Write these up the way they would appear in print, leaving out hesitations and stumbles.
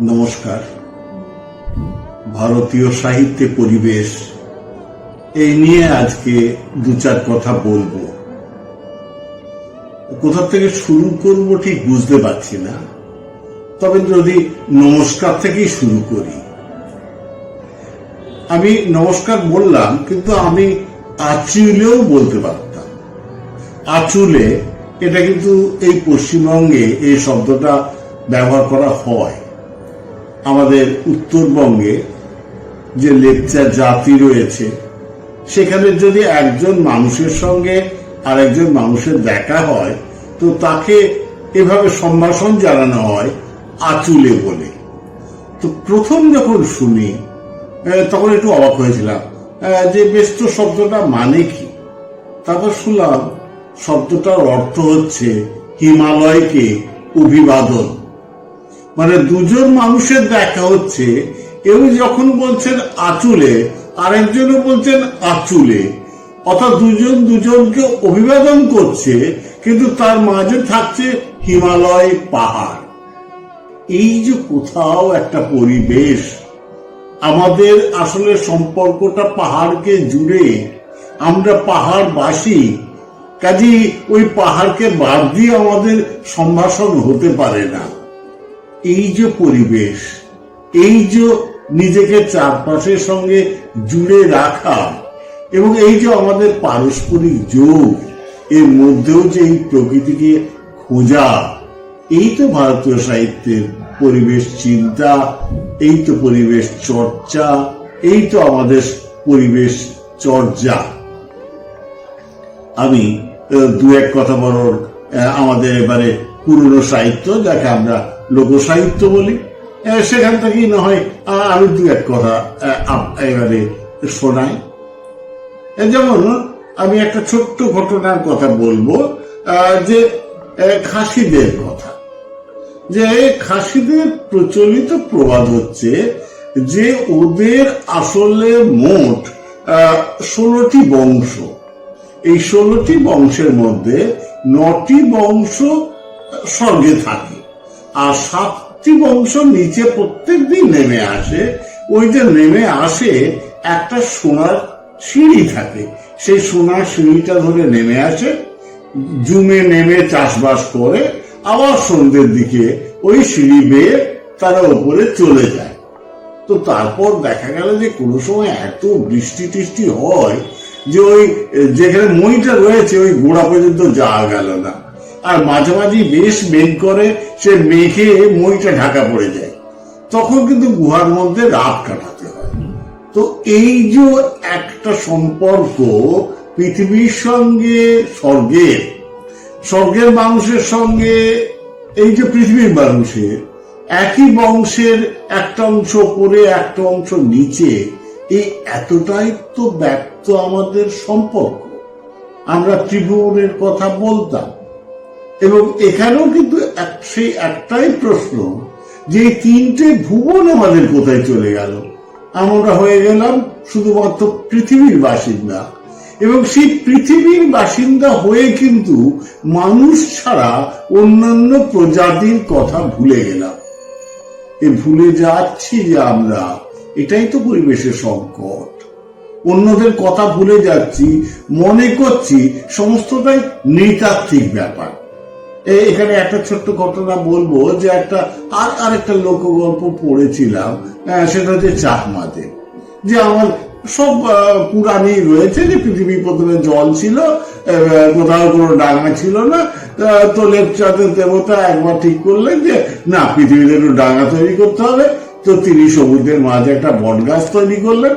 নমস্কার। ভারতীয় সাহিত্যে পরিবেশ এই নিয়ে আজকে দু চার কথা বলবো। কোথা থেকে শুরু করব ঠিক বুঝতে পারছি না, তবে যদি নমস্কার থেকেই শুরু করি। আমি নমস্কার বললাম, কিন্তু আমি আচুলেও বলতে পারতাম। আচুলে এটা কিন্তু এই পশ্চিমবঙ্গে এই শব্দটা ব্যবহার করা হয়। আমাদের উত্তরবঙ্গে যে লেপচা জাতি রয়েছে, সেখানে যদি একজন মানুষের সঙ্গে আরেকজন মানুষের দেখা হয়, তো তাকে এভাবে সম্ভাষণ জানানো হয় আচুলে বলে। তো প্রথম যখন শুনি তখন একটু অবাক হয়েছিলাম যে বেশ তো শব্দটা মানে কি। তারপর শুনলাম শব্দটার অর্থ হচ্ছে হিমালয়কে অভিবাদন। মানে দুজন মানুষের দেখা হচ্ছে, কেউ যখন বলছেন আচুলে, আরেকজনও বলছেন আচুলে, অর্থাৎ দুজন দুজনকে অভিবাদন করছে, কিন্তু তার মাঝে থাকছে হিমালয় পাহাড়। এই যে কোথাও একটা পরিবেশ, আমাদের আসলে সম্পর্কটা পাহাড়কে জুড়ে, আমরা পাহাড়বাসী, কাজী ওই পাহাড়কে বাদ দিয়ে আমাদের সম্ভাষণ হতে পারে না। এই যে পরিবেশ, এই যে নিজেকে চারপাশের সঙ্গে জুড়ে রাখা, এবং এই যে আমাদের পারস্পরিক যোগ, এর মধ্যেও যে এই প্রকৃতিকে খোঁজা, এই তো ভারতীয় সাহিত্যের পরিবেশ চিন্তা, এই তো পরিবেশ চর্চা, এই তো আমাদের পরিবেশ চর্চা। আমি দু এক কথা বলার, আমাদের এবারে পুরনো সাহিত্য, যাকে আমরা লোক সাহিত্য বলি, সেখান থেকেই না হয় আমি দু এক কথা এবারে শোনাই। যেমন আমি একটা ছোট্ট ঘটনার কথা বলবো, যে খাসিদের কথা। যে খাসিদের প্রচলিত প্রবাদ হচ্ছে যে ওদের আসলে মোট 16টি বংশ। এই 16টি বংশের মধ্যে 9টি বংশ স্বর্গে থাকে, আর 7টি বংশ নিচে প্রত্যেক দিন নেমে আসে। ওই যে নেমে আসে, একটা সোনার সিঁড়ি থাকে, সেই সোনার সিঁড়িটা ধরে নেমে আসে, জুমে নেমে চাষবাস করে, আবার সন্ধ্যের দিকে ওই সিঁড়ি বেয়ে তারা উপরে চলে যায়। তো তারপর দেখা গেল যে কোনো সময় এত বৃষ্টি টিষ্টি হয় যে ওই যেখানে মইটা রয়েছে ওই গোড়া পর্যন্ত যাওয়া গেল না, আর মাঝে মাঝে বেশ মেঘ করে, সে মেঘে মইটা ঢাকা পড়ে যায়। তখন কিন্তু গুহার মধ্যে রাত কাটাতে হয়। তো এই যে একটা সম্পর্ক পৃথিবীর সঙ্গে স্বর্গের মানুষের সঙ্গে, এই যে পৃথিবীর মানুষের একই বংশের একটা অংশ উপরে একটা অংশ নিচে, এই এতটাই তো ব্যক্ত আমাদের সম্পর্ক। আমরা ত্রিভুবনের কথা বলতাম, এবং এখানেও কিন্তু সেই একটাই প্রশ্ন যে 3টে ভুবন আমাদের কোথায় চলে গেল। আমরা হয়ে গেলাম শুধুমাত্র পৃথিবীর বাসিন্দা, এবং সেই পৃথিবীর বাসিন্দা হয়ে কিন্তু মানুষ ছাড়া অন্যান্য প্রজাতির কথা ভুলে গেলাম। ভুলে যাচ্ছি যে আমরা, এটাই তো পরিবেশের সংকট। অন্যদের কথা ভুলে যাচ্ছি, মনে করছি সমস্তটাই নৃতাত্ত্বিক ব্যাপার। এখানে একটা ছোট্ট ঘটনা বলবো, যে আরেকটা লোকগল্প পড়েছিলাম, সেটা হচ্ছে চাকমাদের। যে আমার সব পুরাণই রয়েছে যে পৃথিবী প্রথমে জল ছিল, কোথাও কোনো ডাঙা ছিল না। তো লেপচাঁদের দেবতা একবার ঠিক করলেন যে না, পৃথিবীতে একটু ডাঙা তৈরি করতে হবে। তো তিনি সমুদ্রের মাঝে একটা বট গাছ তৈরি করলেন।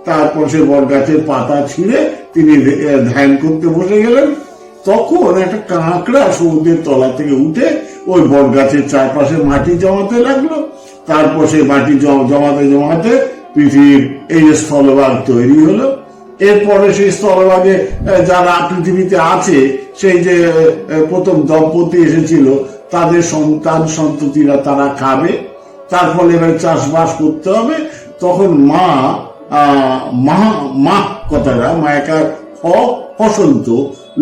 তারপর সে বট গাছের পাতা ছিঁড়ে তিনি ধ্যান করতে বসে গেলেন। তখন একটা কাঁকড়া সমুদ্রের তলা থেকে উঠে ওই বট গাছের চারপাশে মাটি জমাতে লাগলো। তারপর সেই মাটি জমাতে জমাতে পৃথিবীর এই যে স্থলভাগ তৈরি হলো। এরপরে সেই স্থলভাগে যারা পৃথিবীতে আছে, সেই যে প্রথম দম্পতি এসেছিল, তাদের সন্তান সন্ততিরা তারা খাবে। তার ফলে এবার চাষবাস করতে হবে। তখন মা কথাটা মায়াকার বসন্ত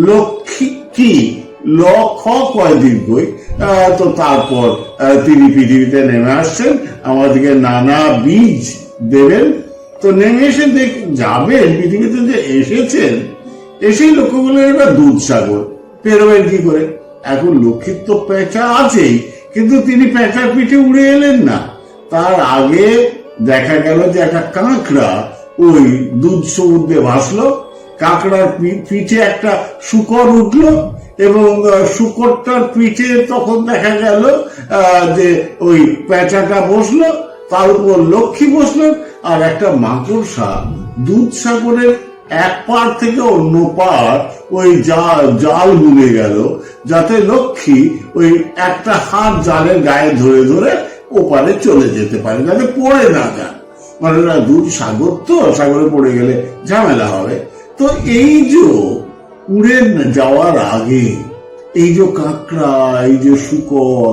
লক্ষ্মী কি লক্ষ কয় দীর্ঘই। তো তারপর তিনি পৃথিবীতে নেমে আসছেন, আমাদেরকে নানা বীজ দেবেন। তো নেমে এসে যাবেন, পৃথিবীতে যে এসেছেন, এসেই লক্ষ্য করলেন এটা দুধ সাগর, পেরোবেন কি করে? এখন লক্ষ্মীর তো পেঁচা আছেই, কিন্তু তিনি পেঁচার পিঠে উড়ে এলেন না। তার আগে দেখা গেল যে একটা কাঁকড়া ওই দুধ সমুদ্রে ভাসলো, কাঁকড়ার পিঠে একটা শুকর উঠলো, এবং শুকরটার পিঠে তখন দেখা গেল যে ওই পেঁচাটা বসলো, তার উপর লক্ষ্মী বসলেন, আর একটা মাকড়সা দুধ সাগরের এক পার থেকে অন্য পার ওই জাল বুনে গেল, যাতে লক্ষ্মী ওই একটা হাত জালের গায়ে ধরে ধরে ওপারে চলে যেতে পারে, যাতে পড়ে না যান। মানে দুধ সাগর তো, সাগরে পড়ে গেলে ঝামেলা হবে। তো এই যে উড়ে যাওয়ার আগে এই যে কাঁকড়া, এই যে শুকর,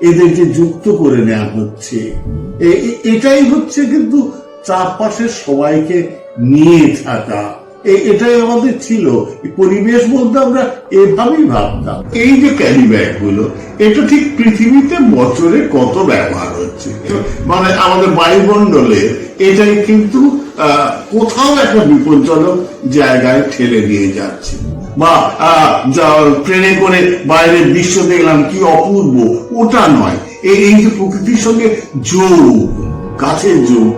এদের যে যুক্ত করে নেওয়া হচ্ছে, এটাই হচ্ছে কিন্তু চারপাশের সবাইকে নিয়ে থাকা। এটাই আমাদের ছিল। পরিবেশ বলতে আমরা এভাবেই ভাবতাম। এই যে ক্যারি ব্যাগ গুলো, এটা ঠিক পৃথিবীতে বছরে কত ব্যবহার হচ্ছে, মানে আমাদের বায়ুমণ্ডলে এটাই কিন্তু কোথাও একটা বিপজ্জনক জায়গায় ঠেলে দিয়ে যাচ্ছে। বা ট্রেনে করে বাইরের দৃশ্য দেখলাম কি অপূর্ব, ওটা নয়। এই যে প্রকৃতির সঙ্গে যোগ, গাছের যোগ,